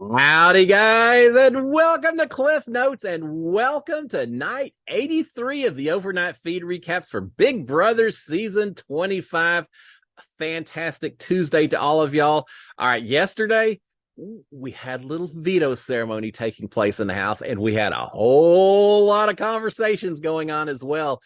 Howdy, guys, and welcome to Cliff Notes, and welcome to night 83 of the overnight feed recaps for Big Brother season 25. A fantastic Tuesday to all of y'all. All right, yesterday we had a little veto ceremony taking place in the house, and we had a whole lot of conversations going on as well.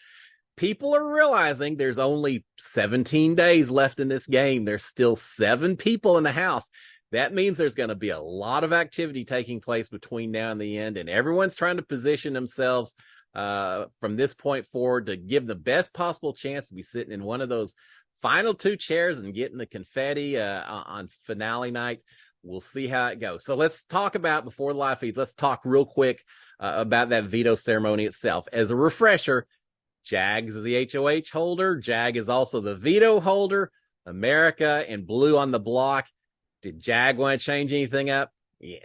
People are realizing there's only 17 days left in this game. There's still 7 people in the house. That means there's going to be a lot of activity taking place between now and the end, and everyone's trying to position themselves from this point forward to give the best possible chance to be sitting in one of those final 2 chairs and getting the confetti on finale night. We'll see how it goes. So let's talk about, before the live feeds, let's talk real quick about that veto ceremony itself. As a refresher, Jags is the HOH holder. Jag is also the veto holder. America and Blue on the block. Did Jag want to change anything up?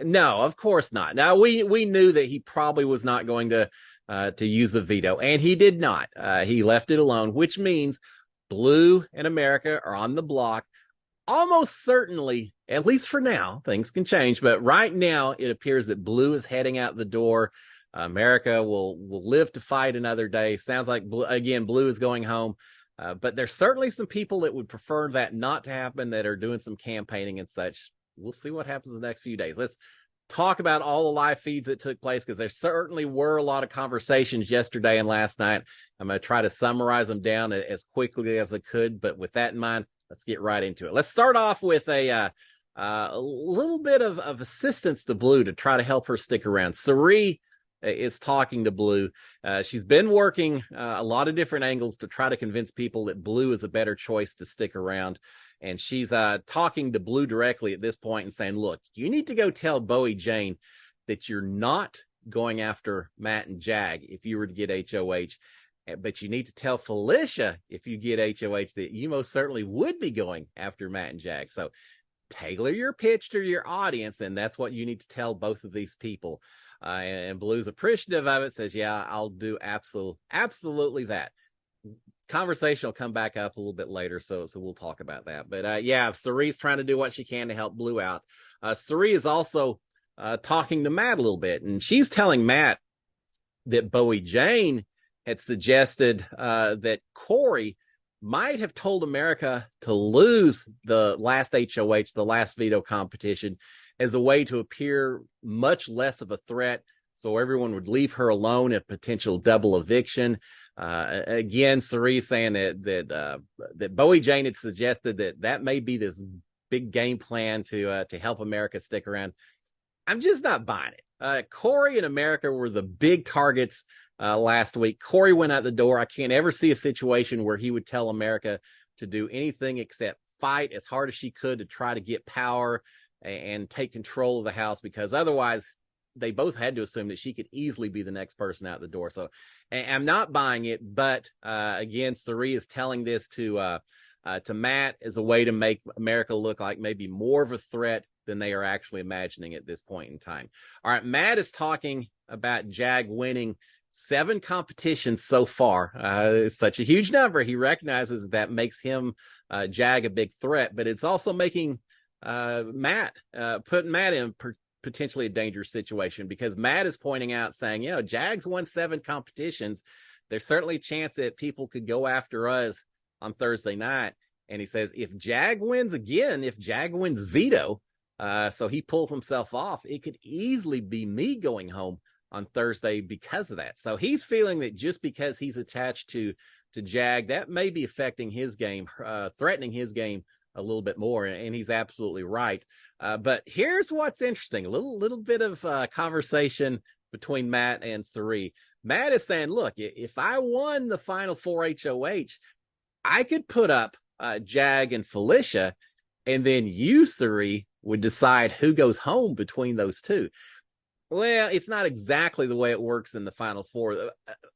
No, of course not. Now, we knew that he probably was not going to use the veto, and he did not. He left it alone, which means Blue and America are on the block. Almost certainly, at least for now, things can change, but right now it appears that Blue is heading out the door. America will live to fight another day. Sounds like, Blue is going home. But there's certainly some people that would prefer that not to happen, that are doing some campaigning and such. We'll see what happens in the next few days. Let's talk about all the live feeds that took place, because there certainly were a lot of conversations yesterday and last night. I'm going to try to summarize them down as quickly as I could. But with that in mind, let's get right into it. Let's start off with a little bit of assistance to Blue to try to help her stick around. Cirie is talking to Blue. She's been working a lot of different angles to try to convince people that Blue is a better choice to stick around. And she's talking to Blue directly at this point and saying, look, you need to go tell Bowie Jane that you're not going after Matt and Jag if you were to get HOH. But you need to tell Felicia, if you get HOH, that you most certainly would be going after Matt and Jag. So tailor your pitch to your audience, and that's what you need to tell both of these people. And Blue's appreciative of it, says, yeah, I'll do absolutely that. Conversation will come back up a little bit later, so we'll talk about that. But yeah, Cirie's trying to do what she can to help Blue out. Cirie is also talking to Matt a little bit, and she's telling Matt that Bowie Jane had suggested that Corey might have told America to lose the last HOH, the last veto competition, as a way to appear much less of a threat, so everyone would leave her alone at potential double eviction. Again, Cirie saying that Bowie Jane had suggested that may be this big game plan to help America stick around. I'm just not buying it. Corey and America were the big targets last week. Corey went out the door. I can't ever see a situation where he would tell America to do anything except fight as hard as she could to try to get power and take control of the house, because otherwise they both had to assume that she could easily be the next person out the door. So I'm not buying it. But again, Cirie is telling this to Matt as a way to make America look like maybe more of a threat than they are actually imagining at this point in time. All right, Matt is talking about Jag winning 7 competitions so far. It's such a huge number. He recognizes that makes him Jag a big threat, but it's also making Matt, putting Matt in potentially a dangerous situation, because Matt is pointing out, saying, Jags won 7 competitions. There's certainly a chance that people could go after us on Thursday night. And he says, if Jag wins again, if Jag wins veto, so he pulls himself off, it could easily be me going home on Thursday because of that. So he's feeling that just because he's attached to Jag, that may be affecting his game, threatening his game a little bit more, and he's absolutely right. But here's what's interesting: a little bit of conversation between Matt and Cirie. Matt is saying, look, if I won the final 4 HOH, I could put up Jag and Felicia, and then you, Cirie, would decide who goes home between those two. Well, it's not exactly the way it works in the Final Four. The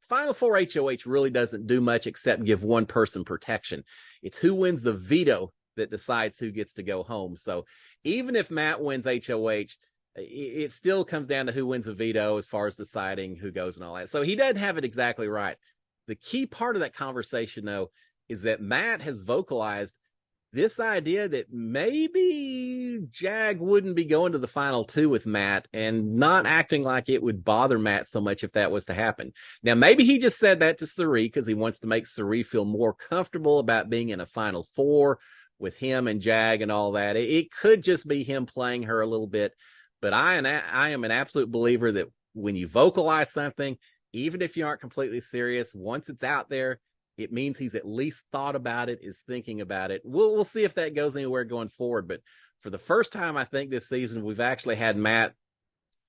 Final Four HOH really doesn't do much except give one person protection. It's who wins the veto that decides who gets to go home. So even if Matt wins HOH, it still comes down to who wins a veto as far as deciding who goes and all that. So he doesn't have it exactly right. The key part of that conversation, though, is that Matt has vocalized this idea that maybe Jag wouldn't be going to the final two with Matt and not acting like it would bother Matt so much if that was to happen. Now, maybe he just said that to Cirie because he wants to make Cirie feel more comfortable about being in a final four with him and Jag and all that. It could just be him playing her a little bit, but I am an absolute believer that when you vocalize something, even if you aren't completely serious, once it's out there, it means he's at least thought about it, is thinking about it. We'll see if that goes anywhere going forward. But for the first time, I think this season, we've actually had Matt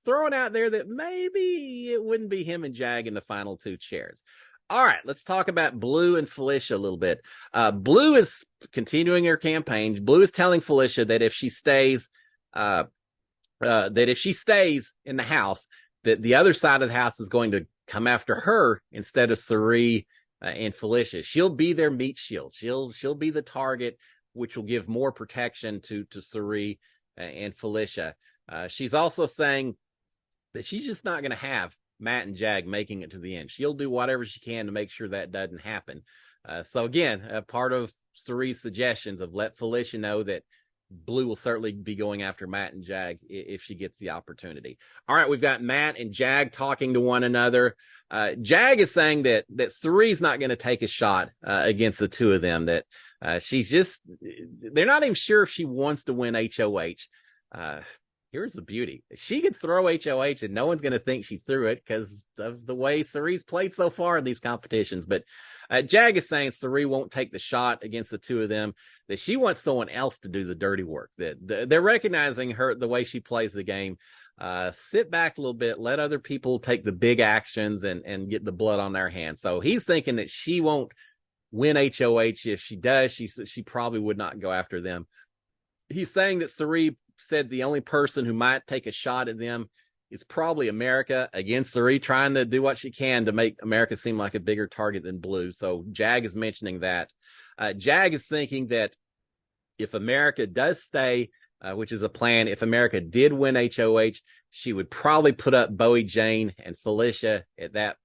throwing out there that maybe it wouldn't be him and Jag in the final two chairs. All right, let's talk about Blue and Felicia a little bit. Blue is continuing her campaign. Blue is telling Felicia that if she stays, in the house, that the other side of the house is going to come after her instead of Cirie and Felicia. She'll be their meat shield. She'll be the target, which will give more protection to Cirie and Felicia. She's also saying that she's just not going to have Matt and Jag making it to the end. She'll do whatever she can to make sure that doesn't happen. So again, part of Cirie's suggestions of let Felicia know that Blue will certainly be going after Matt and Jag if she gets the opportunity. All right, we've got Matt and Jag talking to one another. Jag is saying that Cirie's not going to take a shot against the two of them, that they're not even sure if she wants to win HOH. Here's the beauty. She could throw HOH and no one's going to think she threw it because of the way Cirie's played so far in these competitions. But Jag is saying Cirie won't take the shot against the two of them, that she wants someone else to do the dirty work, that they're recognizing her, the way she plays the game. Sit back a little bit, let other people take the big actions and get the blood on their hands. So he's thinking that she won't win HOH. If she does, she probably would not go after them. He's saying that Cirie said the only person who might take a shot at them is probably America. Again, Cirie trying to do what she can to make America seem like a bigger target than Blue. So Jag is mentioning that. Jag is thinking that if America does stay, which is a plan, if America did win HOH, she would probably put up Bowie Jane and Felicia at that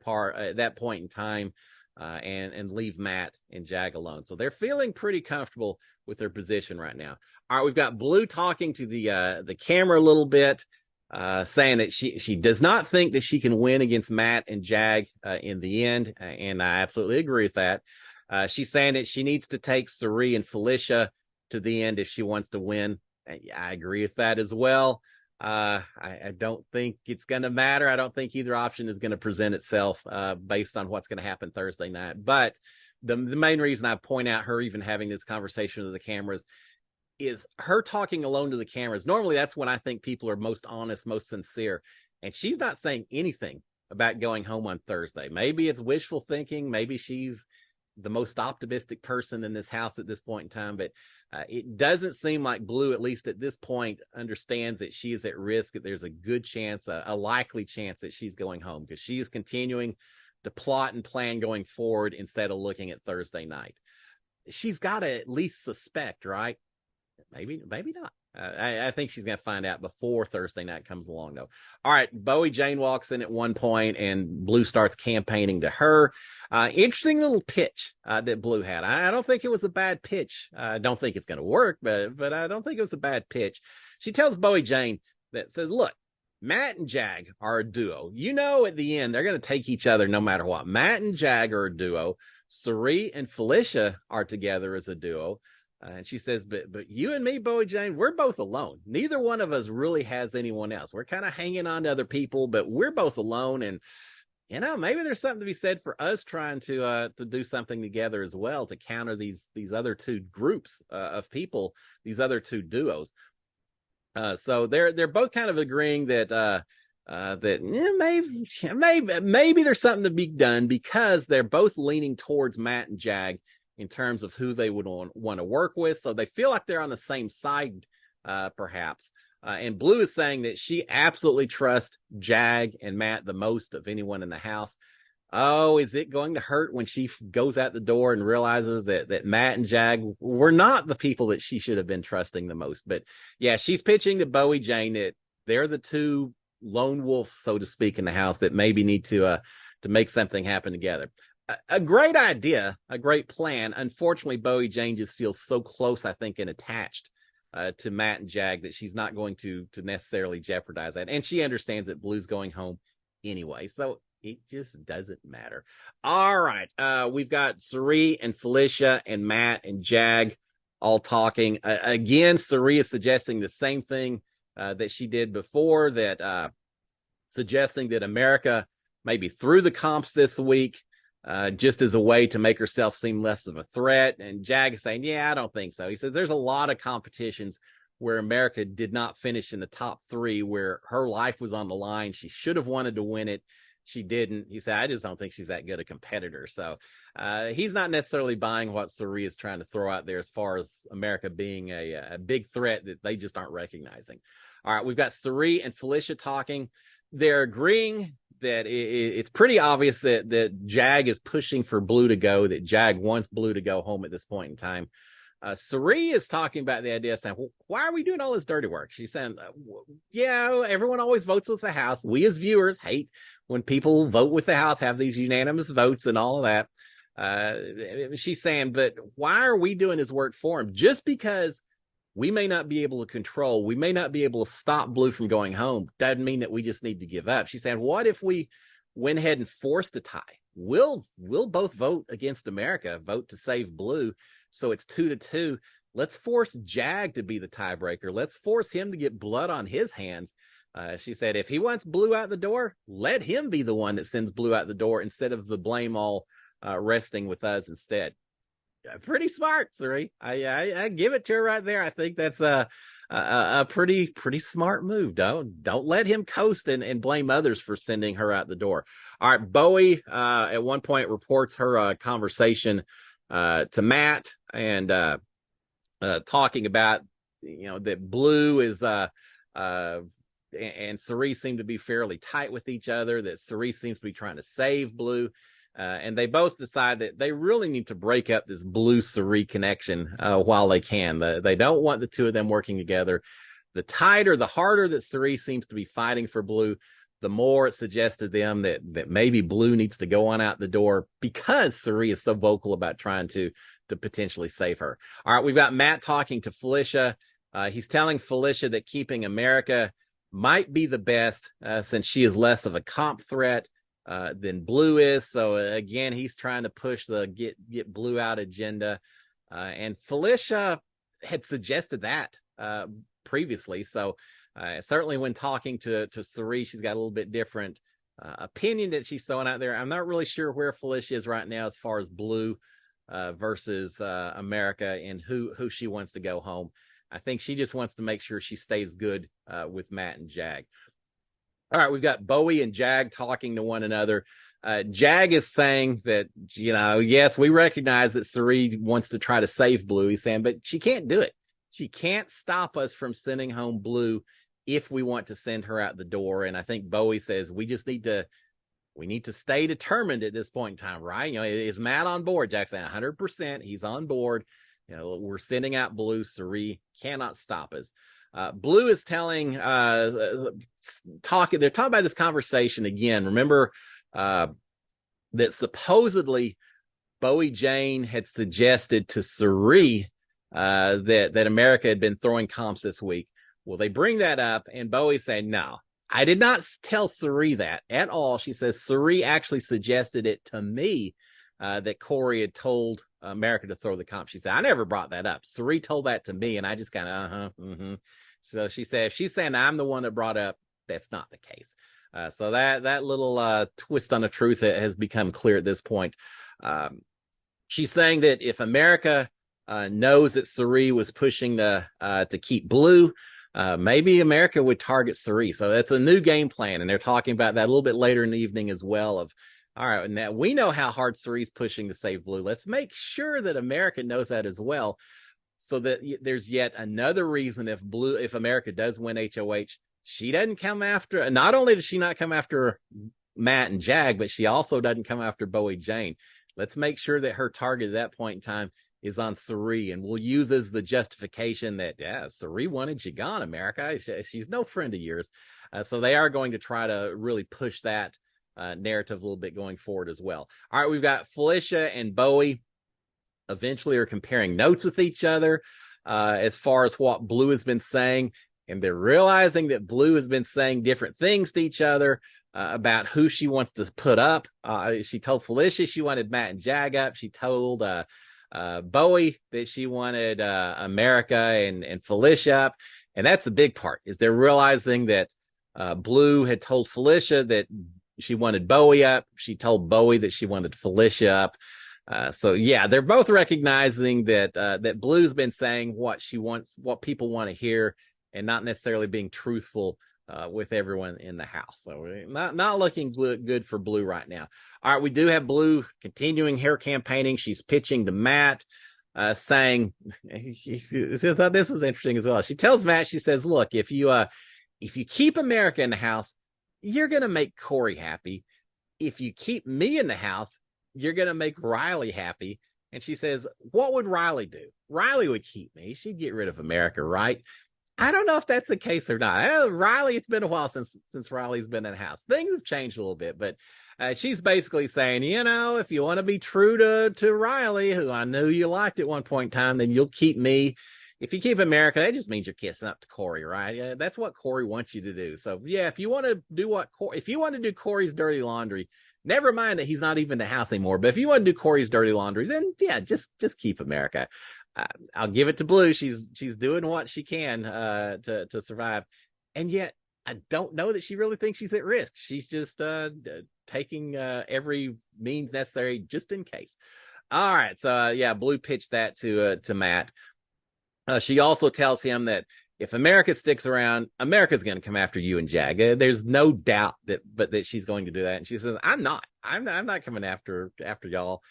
point in time, and leave Matt and Jag alone. So they're feeling pretty comfortable with their position right now. All right, we've got Blue talking to the camera a little bit, saying that she does not think that she can win against Matt and Jag in the end, and I absolutely agree with that. She's saying that she needs to take Cirie and Felicia to the end if she wants to win. I agree with that as well. I don't think it's going to matter. I don't think either option is going to present itself based on what's going to happen Thursday night. But the main reason I point out her even having this conversation with the cameras is her talking alone to the cameras. Normally, that's when I think people are most honest, most sincere. And she's not saying anything about going home on Thursday. Maybe it's wishful thinking. Maybe she's the most optimistic person in this house at this point in time. But it doesn't seem like Blue, at least at this point, understands that she is at risk, that there's a good chance, a likely chance that she's going home, because she is continuing to plot and plan going forward instead of looking at Thursday night. She's got to at least suspect, right? Maybe not. I think she's going to find out before Thursday night comes along, though. All right, Bowie Jane walks in at one point, and Blue starts campaigning to her. Interesting little pitch that Blue had. I don't think it was a bad pitch. I don't think it's going to work, but I don't think it was a bad pitch. She tells Bowie Jane that says, look, Matt and Jag are a duo. You know, at the end, they're going to take each other no matter what. Matt and Jag are a duo. Cirie and Felicia are together as a duo. And she says, but you and me, Bowie Jane, we're both alone. Neither one of us really has anyone else. We're kind of hanging on to other people, but we're both alone. And, you know, maybe there's something to be said for us trying to do something together as well to counter these other two groups of people, these other two duos. So they're both kind of agreeing that maybe there's something to be done, because they're both leaning towards Matt and Jag in terms of who they would want to work with. So they feel like they're on the same side, perhaps. And Blue is saying that she absolutely trusts Jag and Matt the most of anyone in the house. Oh, is it going to hurt when she goes out the door and realizes that Matt and Jag were not the people that she should have been trusting the most? But yeah, she's pitching to Bowie Jane that they're the two lone wolves, so to speak, in the house that maybe need to make something happen together. a great idea, a great plan. Unfortunately, Bowie Jane just feels so close, I think, and attached to Matt and Jag that she's not going to necessarily jeopardize that. And she understands that Blue's going home anyway, so it just doesn't matter. All right, we've got Cirie and Felicia and Matt and Jag all talking. Again, Cirie is suggesting the same thing that she did before, that suggesting that America maybe threw the comps this week just as a way to make herself seem less of a threat. And Jag is saying, yeah, I don't think so. He says there's a lot of competitions where America did not finish in the top 3, where her life was on the line. She should have wanted to win it. She didn't. He said, I just don't think she's that good a competitor. So he's not necessarily buying what Cirie is trying to throw out there as far as America being a big threat that they just aren't recognizing. All right, we've got Cirie and Felicia talking. They're agreeing that it's pretty obvious that Jag is pushing for Blue to go, that Jag wants Blue to go home at this point in time. Cirie is talking about the idea, saying, well, why are we doing all this dirty work? She's saying, yeah, everyone always votes with the House. We as viewers hate when people vote with the House, have these unanimous votes and all of that. She's saying, but why are we doing his work for him? Just because we may not be able to control, we may not be able to stop Blue from going home, doesn't mean that we just need to give up. She's saying, what if we went ahead and forced a tie? We'll both vote against America, vote to save Blue. So it's 2-2. Let's force Jag to be the tiebreaker. Let's force him to get blood on his hands. She said, if he wants Blue out the door, let him be the one that sends Blue out the door instead of the blame all resting with us instead. Pretty smart, Cirie. I give it to her right there. I think that's a pretty smart move. Don't let him coast and blame others for sending her out the door. All right, Bowie at one point reports her conversation to Matt and talking about, that Blue is and Cirie seem to be fairly tight with each other, that Cirie seems to be trying to save Blue. And they both decide that they really need to break up this Blue-Cirie connection while they can. They don't want the two of them working together. The tighter, the harder that Cirie seems to be fighting for Blue, the more it suggests to them that maybe Blue needs to go on out the door because Cirie is so vocal about trying to potentially save her. All right, we've got Matt talking to Felicia. He's telling Felicia that keeping America might be the best since she is less of a comp threat than Blue is. So again, he's trying to push the get Blue out agenda. And Felicia had suggested that previously. So certainly when talking to Cirie, she's got a little bit different opinion that she's throwing out there. I'm not really sure where Felicia is right now as far as Blue versus America and who she wants to go home. I think she just wants to make sure she stays good with Matt and Jag. All right, we've got Bowie and Jag talking to one another. Jag is saying that, yes, we recognize that Cirie wants to try to save Blue. He's saying, but she can't do it. She can't stop us from sending home Blue if we want to send her out the door. And I think Bowie says we need to stay determined at this point in time, right? Is Matt on board? Jack's saying 100%. He's on board. We're sending out Blue. Cirie cannot stop us. Blue is telling, they're talking about this conversation again. Remember that supposedly Bowie Jane had suggested to Cirie that America had been throwing comps this week. Well, they bring that up, and Bowie saying, no, I did not tell Cirie that at all. She says Cirie actually suggested it to me that Corey had told America to throw the comp. She said, I never brought that up. Cirie told that to me, and I just kind of, So she said, if she's saying I'm the one that brought up, that's not the case. So that little twist on the truth has become clear at this point. She's saying that if America knows that Cirie was pushing to keep Blue, maybe America would target Cirie. So that's a new game plan. And they're talking about that a little bit later in the evening as well of, all right, now we know how hard Cirie's pushing to save Blue. Let's make sure that America knows that as well. So that there's yet another reason if America does win HOH, she doesn't come after, not only does she not come after Matt and Jag, but she also doesn't come after Bowie Jane. Let's make sure that her target at that point in time is on Cirie, and we'll use as the justification that, Cirie wanted you gone, America. She's no friend of yours. So they are going to try to really push that narrative a little bit going forward as well. All right, we've got Felicia and Bowie eventually are comparing notes with each other as far as what Blue has been saying, and they're realizing that Blue has been saying different things to each other about who she wants to put up. She told Felicia she wanted Matt and Jag up. She told Bowie that she wanted America and Felicia up. And that's the big part, is they're realizing that Blue had told Felicia that she wanted Bowie up. She told Bowie that she wanted Felicia up. So yeah, they're both recognizing that that Blue's been saying what she wants, what people want to hear, and not necessarily being truthful with everyone in the house. So not looking good for Blue right now. All right, we do have Blue continuing her campaigning. She's pitching to Matt, saying, I thought this was interesting as well. She tells Matt, she says, look, if you keep America in the house, you're going to make Corey happy. If you keep me in the house, you're going to make Riley happy. And she says, what would Riley do? Riley would keep me. She'd get rid of America, right? I don't know if that's the case or not. Riley, it's been a while since Riley's been in the house. Things have changed a little bit, but she's basically saying, you know, if you want to be true to Riley, who I knew you liked at one point in time, then you'll keep me. If you keep America, that just means you're kissing up to Corey, right? That's what Corey wants you to do. So yeah, if you want to do Corey's dirty laundry, never mind that he's not even in the house anymore. But if you want to do Corey's dirty laundry, then yeah, just keep America. I'll give it to Blue. She's doing what she can to survive, and yet I don't know that she really thinks she's at risk. She's just taking every means necessary just in case. All right, so yeah, Blue pitched that to Matt. She also tells him that if America sticks around, America's going to come after you and Jag. There's no doubt that she's going to do that. And she says, I'm not coming after y'all.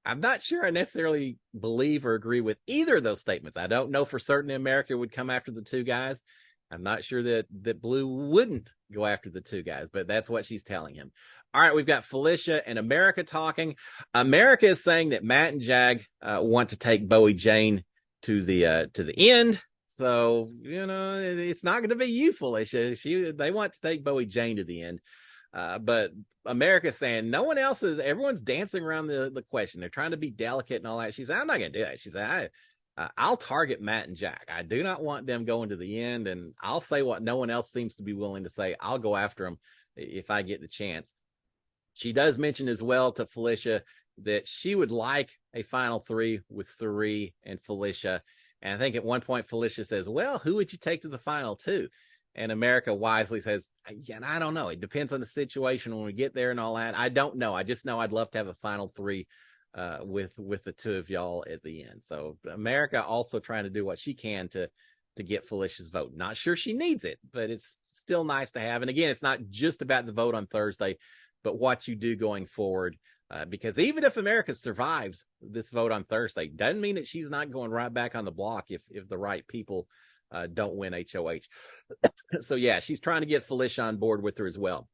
I'm not sure I necessarily believe or agree with either of those statements. I don't know for certain America would come after the two guys. I'm not sure that Blue wouldn't go after the two guys, but that's what she's telling him. All right, we've got Felicia and America talking. America is saying that Matt and Jag want to take Bowie Jane to the end. So, you know, it's not going to be you, Felicia. They want to take Bowie Jane to the end. But America's saying no one else is, everyone's dancing around the question. They're trying to be delicate and all that. She said, I'm not going to do that. She said, I'll target Matt and Jag. I do not want them going to the end. And I'll say what no one else seems to be willing to say. I'll go after them if I get the chance. She does mention as well to Felicia that she would like a final three with Cirie and Felicia. And I think at one point Felicia says, well, who would you take to the final two? And America wisely says, yeah, I don't know. It depends on the situation when we get there and all that. I don't know. I just know I'd love to have a final three with the two of y'all at the end. So America also trying to do what she can to get Felicia's vote. Not sure she needs it, but it's still nice to have. And again, it's not just about the vote on Thursday, but what you do going forward. Because even if America survives this vote on Thursday, doesn't mean that she's not going right back on the block if the right people don't win HOH. So yeah, she's trying to get Felicia on board with her as well.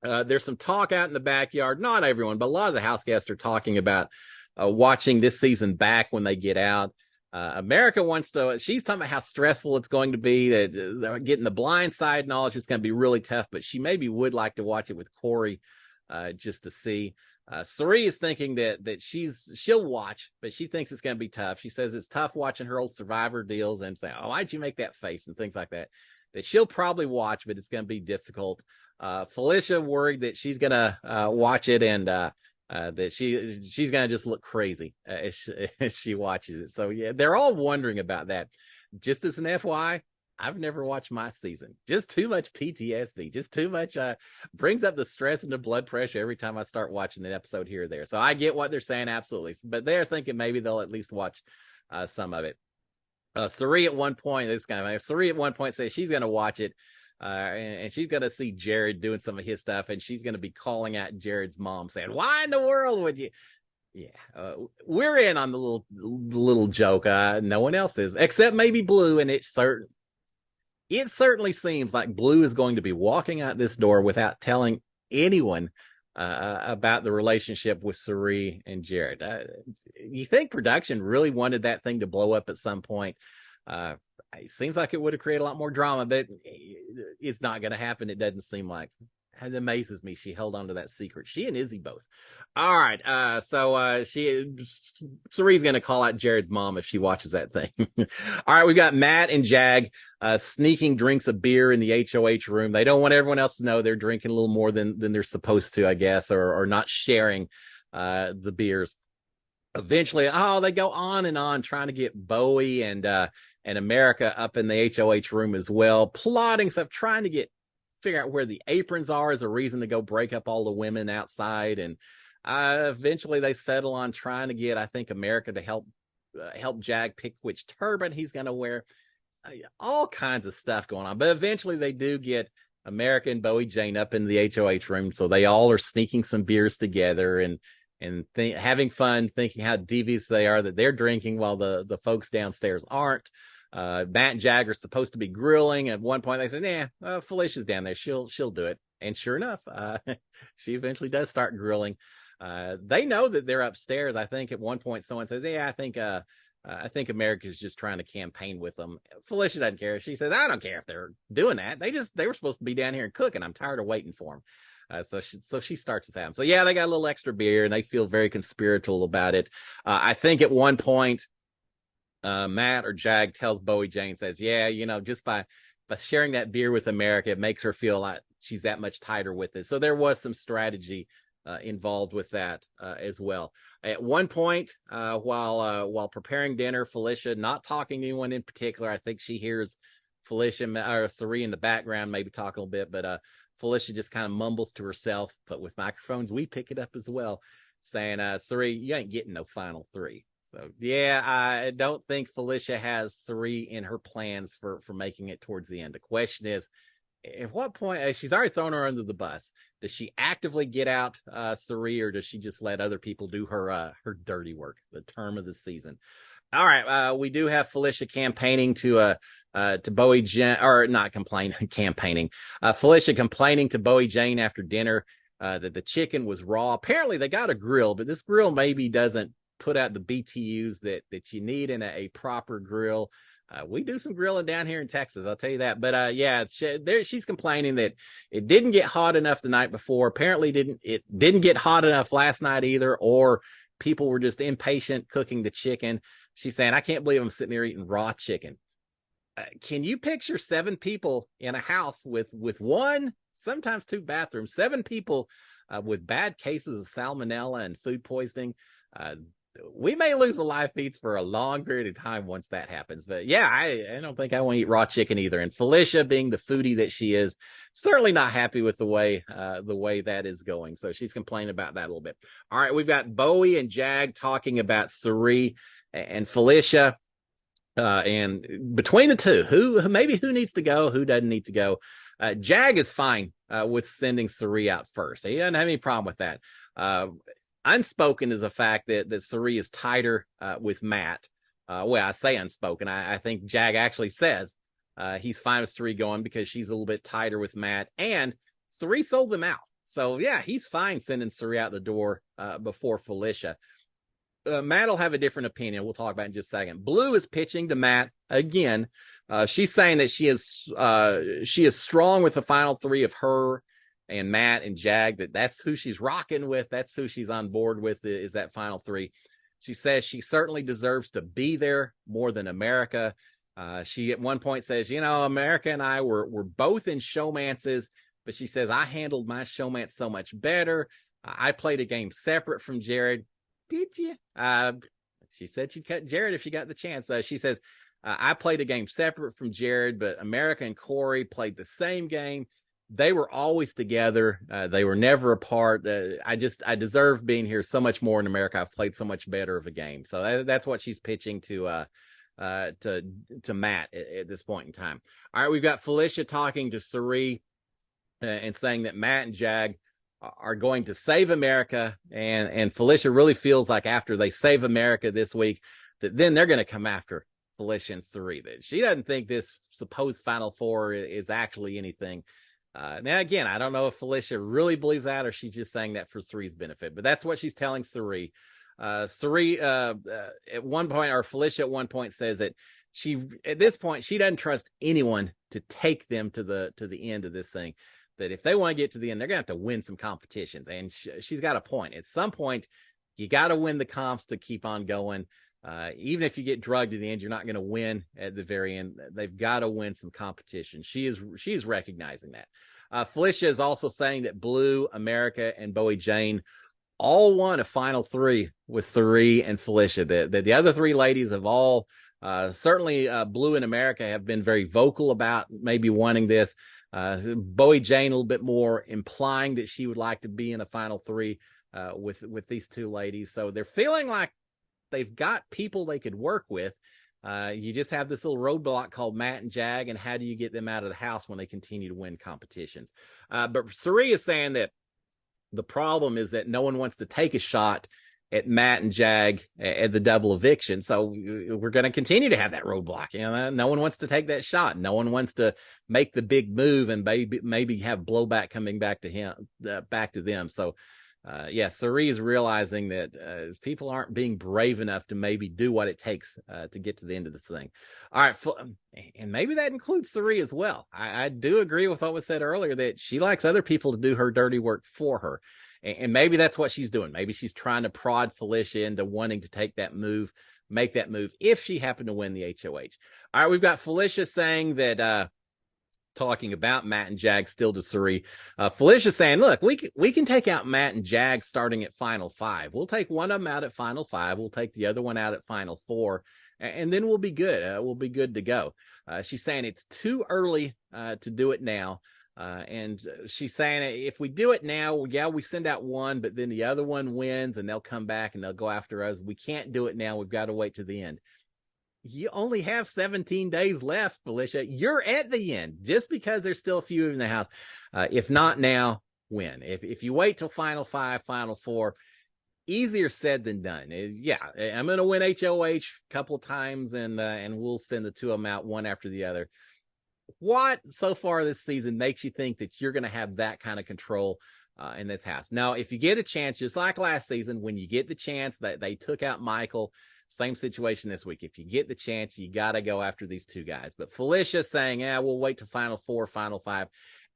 There's some talk out in the backyard. Not everyone, but a lot of the house guests are talking about watching this season back when they get out. America wants to, she's talking about how stressful it's going to be, that getting the blind side and all, it's just going to be really tough, but she maybe would like to watch it with Corey just to see. Cirie is thinking that she'll watch, but she thinks it's going to be tough. She says it's tough watching her old Survivor deals and saying, oh, why'd you make that face and things like that. That she'll probably watch, but it's going to be difficult. Felicia worried that she's going to watch it and that she's going to just look crazy as she watches it. So yeah, they're all wondering about that. Just as an FYI, I've never watched my season. Just too much PTSD. Just too much brings up the stress and the blood pressure every time I start watching an episode here or there. So I get what they're saying, absolutely. But they're thinking maybe they'll at least watch some of it. Cirie at one point, Cirie at one point says she's going to watch it, and she's going to see Jared doing some of his stuff, and she's going to be calling out Jared's mom, saying, "Why in the world would you?" Yeah, we're in on the little joke. No one else is, except maybe Blue, and it certainly seems like Blue is going to be walking out this door without telling anyone about the relationship with Cirie and Jared. You think production really wanted that thing to blow up at some point? It seems like it would have created a lot more drama, but it's not going to happen. It doesn't seem like. It amazes me she held on to that secret. She and Izzy both. All right. So Cerie's gonna call out Jared's mom if she watches that thing. All right, we got Matt and Jag sneaking drinks of beer in the HOH room. They don't want everyone else to know they're drinking a little more than they're supposed to, I guess, or not sharing the beers. Eventually, they go on and on trying to get Bowie and America up in the HOH room as well, plotting stuff, trying to figure out where the aprons are as a reason to go break up all the women outside. And eventually they settle on trying to get, I think, America to help Jag pick which turban he's going to wear. All kinds of stuff going on. But eventually they do get America and Bowie Jane up in the HOH room. So they all are sneaking some beers together and having fun, thinking how devious they are that they're drinking while the folks downstairs aren't. Matt and Jag are supposed to be grilling. At one point they say, Felicia's down there, she'll do it. And sure enough, she eventually does start grilling. They know that they're upstairs. I think at one point someone says, I think America's just trying to campaign with them. Felicia doesn't care. She says, I don't care if they're doing that. They were supposed to be down here and cooking. I'm tired of waiting for them. So she starts with them. So yeah, they got a little extra beer and they feel very conspiratorial about it. I think at one point, Matt or Jag tells Bowie Jane, says, just by sharing that beer with America, it makes her feel like she's that much tighter with it. So there was some strategy involved with that as well. At one point, while preparing dinner, Felicia, not talking to anyone in particular, I think she hears Felicia or Cerie in the background, maybe talk a little bit, but Felicia just kind of mumbles to herself, but with microphones, we pick it up as well, saying, Cerie, you ain't getting no final three. So, yeah, I don't think Felicia has Cerie in her plans for making it towards the end. The question is, at what point, she's already thrown her under the bus. Does she actively get out Cerie, or does she just let other people do her dirty work, the term of the season? All right, we do have Felicia campaigning to Bowie Jane, or not campaigning. Felicia complaining to Bowie Jane after dinner that the chicken was raw. Apparently, they got a grill, but this grill maybe doesn't put out the BTUs that you need in a proper grill. We do some grilling down here in Texas, I'll tell you that. But she's complaining that it didn't get hot enough the night before. Apparently, it didn't get hot enough last night either, or people were just impatient cooking the chicken. She's saying, I can't believe I'm sitting there eating raw chicken. Can you picture 7 people in a house with one, sometimes 2 bathrooms, 7 people with bad cases of salmonella and food poisoning? We may lose the live feeds for a long period of time once that happens. But yeah, I don't think I want to eat raw chicken either. And Felicia, being the foodie that she is, certainly not happy with the way that is going. So she's complaining about that a little bit. All right, we've got Bowie and Jag talking about Cerie and Felicia. And between the two, who needs to go, who doesn't need to go. Jag is fine with sending Cerie out first. He doesn't have any problem with that. Unspoken is the fact that Cerie is tighter with Matt. I say unspoken. I think Jag actually says he's fine with Cerie going because she's a little bit tighter with Matt, and Cerie sold them out. So yeah, he's fine sending Cerie out the door before Felicia. Matt will have a different opinion. We'll talk about it in just a second. Blue is pitching to Matt again. She's saying that she is strong with the final 3 of her and Matt and Jag, that's who she's rocking with. That's who she's on board with, is that final 3. She says she certainly deserves to be there more than America. She at one point says, America and I were both in showmances, but she says, I handled my showmance so much better. I played a game separate from Jared. Did you? She said she'd cut Jared if she got the chance. She says, I played a game separate from Jared, but America and Corey played the same game. They were always together. They were never apart. I deserve being here so much more in America. I've played so much better of a game. So that's what she's pitching to Matt at this point in time. All right, we've got Felicia talking to Cerie and saying that Matt and Jag are going to save America, and Felicia really feels like after they save America this week, that then they're going to come after Felicia and Cerie. That she doesn't think this supposed Final Four is actually anything. Now, again, I don't know if Felicia really believes that or she's just saying that for Cerie's benefit, but that's what she's telling Cerie. Cerie, at one point, or Felicia at one point says that at this point, she doesn't trust anyone to take them to the end of this thing. that if they want to get to the end, they're going to have to win some competitions. And she's got a point. At some point, you got to win the comps to keep on going. Even if you get drugged to the end, you're not going to win at the very end. They've got to win some competition. She is recognizing that. Felicia is also saying that Blue, America, and Bowie Jane all won a final three with Cirie and Felicia. The other three ladies have all, certainly Blue and America have been very vocal about maybe wanting this. Bowie Jane a little bit more implying that she would like to be in a final three with these two ladies. So they're feeling like they've got people they could work with. You just have this little roadblock called Matt and Jag, and how do you get them out of the house when they continue to win competitions? But Cirie is saying that the problem is that no one wants to take a shot at Matt and Jag at the double eviction. So we're going to continue to have that roadblock. No one wants to take that shot. No one wants to make the big move and maybe have blowback coming back to them. So Cirie is realizing that people aren't being brave enough to maybe do what it takes to get to the end of this thing. All right. And maybe that includes Cirie as well. I do agree with what was said earlier, that she likes other people to do her dirty work for her. And maybe that's what she's doing. Maybe she's trying to prod Felicia into wanting to take that move, make that move, if she happened to win the HOH. All right. We've got Felicia saying that, talking about Matt and Jag still to Cirie. Felicia saying, look, we can take out Matt and Jag starting at final 5. We'll take one of them out at final 5. We'll take the other one out at final 4. And then we'll be good. We'll be good to go. She's saying it's too early to do it now. And she's saying if we do it now, we send out one, but then the other one wins and they'll come back and they'll go after us. We can't do it now. We've got to wait to the end. You only have 17 days left, Felicia. You're at the end just because there's still a few in the house. If not now, when? If you wait till final 5, final 4, easier said than done. I'm going to win HOH a couple of times and we'll send the two of them out one after the other. What so far this season makes you think that you're going to have that kind of control in this house? Now, if you get a chance, just like last season, when you get the chance that they took out Michael, same situation this week. If you get the chance, you got to go after these two guys. But Felicia saying, we'll wait to final 4, final 5.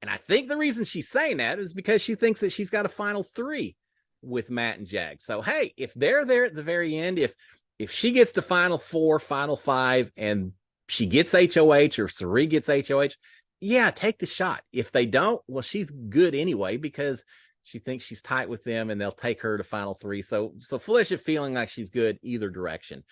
And I think the reason she's saying that is because she thinks that she's got a final 3 with Matt and Jag. So, hey, if they're there at the very end, if she gets to final 4, final 5, and she gets HOH or Cirie gets HOH, take the shot. If they don't, well, she's good anyway because she thinks she's tight with them and they'll take her to final 3. So Felicia feeling like she's good either direction.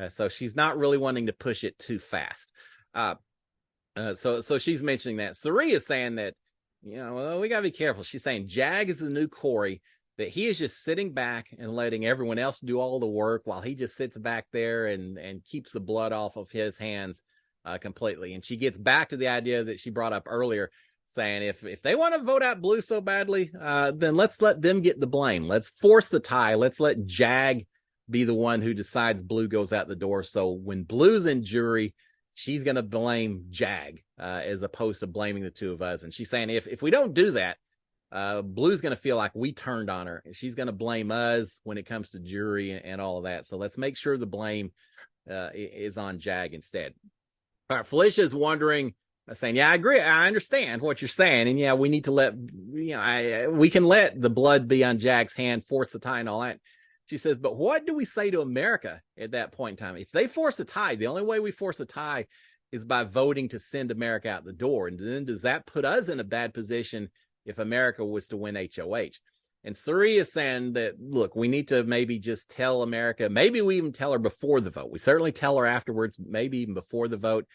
So she's not really wanting to push it too fast. So she's mentioning that. Cirie is saying that, we got to be careful. She's saying Jag is the new Corey, that he is just sitting back and letting everyone else do all the work while he just sits back there and keeps the blood off of his hands completely. And she gets back to the idea that she brought up earlier, saying if they want to vote out Blue so badly, then let's let them get the blame. Let's force the tie. Let's let Jag be the one who decides Blue goes out the door. So when Blue's in jury, she's going to blame Jag as opposed to blaming the two of us. And she's saying if we don't do that, Blue's going to feel like we turned on her. She's going to blame us when it comes to jury and all of that. So let's make sure the blame is on Jag instead. All right, Felicia is wondering, saying, I agree. I understand what you're saying. And we need to we can let the blood be on Jag's hand, force the tie and all that. She says, but what do we say to America at that point in time? If they force a tie, the only way we force a tie is by voting to send America out the door. And then does that put us in a bad position if America was to win HOH? And Cirie is saying that, look, we need to maybe just tell America, maybe we even tell her before the vote. We certainly tell her afterwards, maybe even before the vote.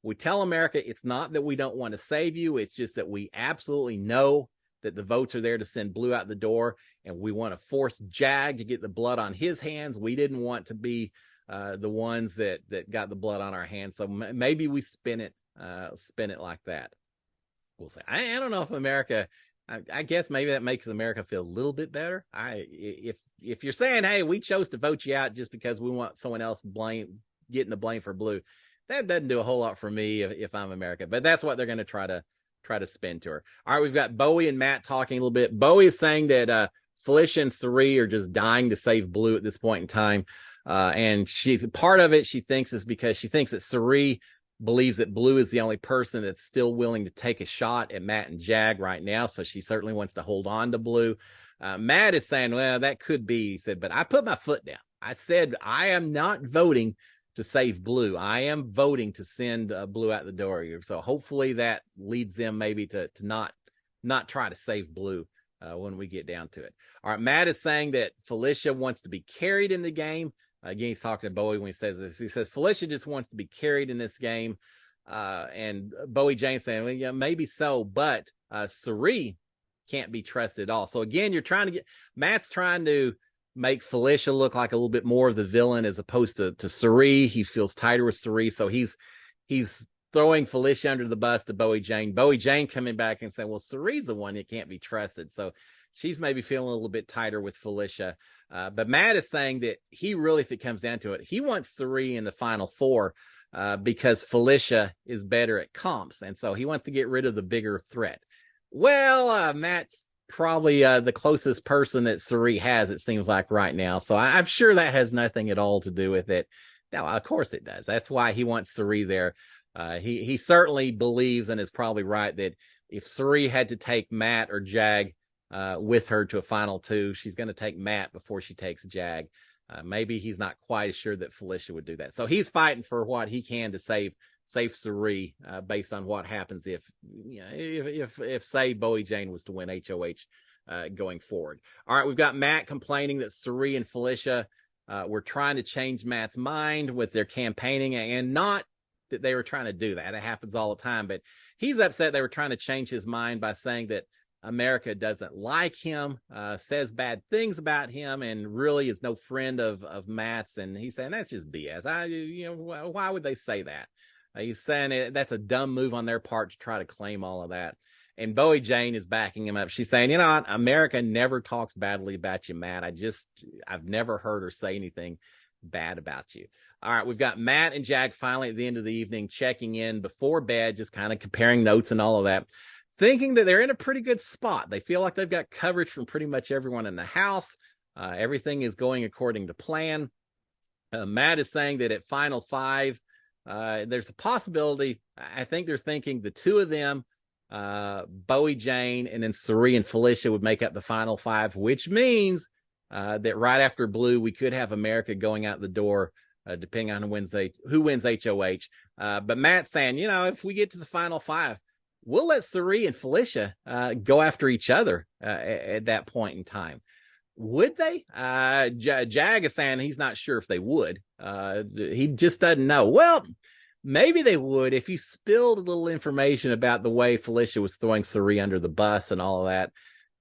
We tell America it's not that we don't want to save you. It's just that we absolutely know that the votes are there to send Blue out the door, and we want to force Jag to get the blood on his hands. We didn't want to be the ones that got the blood on our hands. So maybe we spin it like that. We'll say, I don't know if America, I guess maybe that makes America feel a little bit better. If you're saying, hey, we chose to vote you out just because we want someone else getting the blame for Blue, that doesn't do a whole lot for me if I'm America. But that's what they're going to try to spin to her. All right, we've got Bowie and Matt talking a little bit. Bowie is saying that Felicia and Cirie are just dying to save Blue at this point in time. And part of it, she thinks, is because she thinks that Cirie believes that Blue is the only person that's still willing to take a shot at Matt and Jag right now. So she certainly wants to hold on to Blue. Matt is saying, well, that could be, he said, but I put my foot down. I said, I am not voting to save Blue. I am voting to send Blue out the door. So hopefully that leads them maybe to not try to save Blue when we get down to it. All right, Matt is saying that Felicia wants to be carried in the game. Again, he's talking to Bowie when he says this. He says Felicia just wants to be carried in this game. And Bowie Jane saying, well, yeah, maybe so, but Cirie can't be trusted at all. So again, Matt's trying to make Felicia look like a little bit more of the villain as opposed to Cirie. He feels tighter with Cirie. So he's throwing Felicia under the bus to Bowie Jane. Bowie Jane coming back and saying, well, Cirie's the one that can't be trusted. So she's maybe feeling a little bit tighter with Felicia. But Matt is saying that he really, if it comes down to it, he wants Cirie in the final four because Felicia is better at comps. And so he wants to get rid of the bigger threat. Well, Matt's probably the closest person that Cirie has, it seems like right now. So I'm sure that has nothing at all to do with it. No, of course it does. That's why he wants Cirie there. He certainly believes and is probably right that if Cirie had to take Matt or Jag with her to a final two, she's going to take Matt before she takes Jag. Maybe he's not quite as sure that Felicia would do that. So he's fighting for what he can to save Cirie based on what happens if say Bowie Jane was to win HOH going forward. All right, we've got Matt complaining that Cirie and Felicia were trying to change Matt's mind with their campaigning, and not that they were trying to do that. It happens all the time, but he's upset they were trying to change his mind by saying that America doesn't like him, says bad things about him, and really is no friend of Matt's. And he's saying that's just BS. Why would they say that? He's saying that's a dumb move on their part to try to claim all of that. And Bowie Jane is backing him up. She's saying, America never talks badly about you, Matt. I've never heard her say anything bad about you. All right, we've got Matt and Jag finally at the end of the evening checking in before bed, just kind of comparing notes and all of that, thinking that they're in a pretty good spot. They feel like they've got coverage from pretty much everyone in the house. Everything is going according to plan. Matt is saying that at final five, there's a possibility. I think they're thinking the two of them, Bowie Jane and then Cirie and Felicia, would make up the final five, which means that right after Blue, we could have America going out the door, depending on who wins HOH. But Matt's saying, if we get to the final five, we'll let Cirie and Felicia go after each other at that point in time. Would they? Jag is saying he's not sure if they would. He just doesn't know. Well, maybe they would if you spilled a little information about the way Felicia was throwing Cirie under the bus and all of that.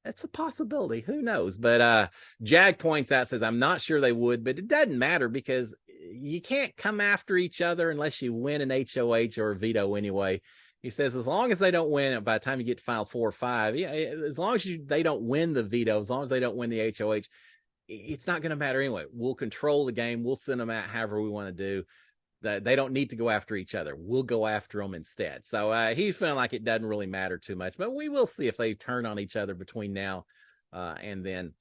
That's a possibility. Who knows? But Jag points out, says, I'm not sure they would, but it doesn't matter because you can't come after each other unless you win an HOH or a veto anyway. He says, as long as they don't win it by the time you get to final 4 or 5, as long as they don't win the veto, as long as they don't win the HOH, it's not going to matter anyway. We'll control the game. We'll send them out however we want to do. They don't need to go after each other. We'll go after them instead. So he's feeling like it doesn't really matter too much, but we will see if they turn on each other between now and then.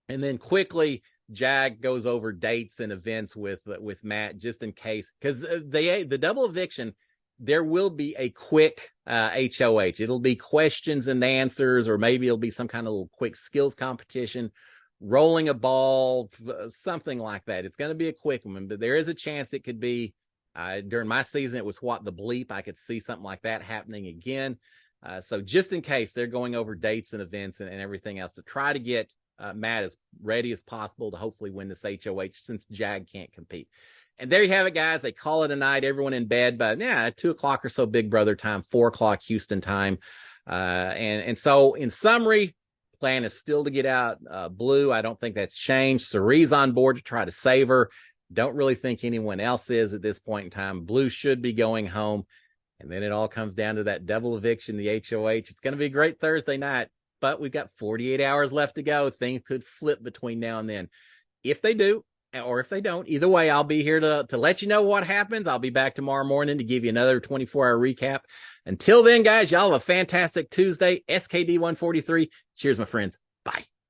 And then quickly, Jag goes over dates and events with Matt just in case, because the double eviction, there will be a quick HOH. It'll be questions and answers, or maybe it'll be some kind of little quick skills competition, rolling a ball, something like that. It's going to be a quick one, but there is a chance it could be, during my season, it was What the Bleep. I could see something like that happening again. So just in case, they're going over dates and events and everything else to try to get Matt as ready as possible to hopefully win this HOH since Jag can't compete. And there you have it, guys. They call it a night. Everyone in bed, but 2 o'clock or so Big Brother time, 4 o'clock Houston time. And so in summary, plan is still to get out Blue. I don't think that's changed. Cirie's on board to try to save her. Don't really think anyone else is at this point in time. Blue should be going home. And then it all comes down to that double eviction, the HOH. It's going to be a great Thursday night, but we've got 48 hours left to go. Things could flip between now and then. If they do, or if they don't, either way, I'll be here to let you know what happens. I'll be back tomorrow morning to give you another 24-hour recap. Until then, guys, y'all have a fantastic Tuesday. SKD 143. Cheers, my friends.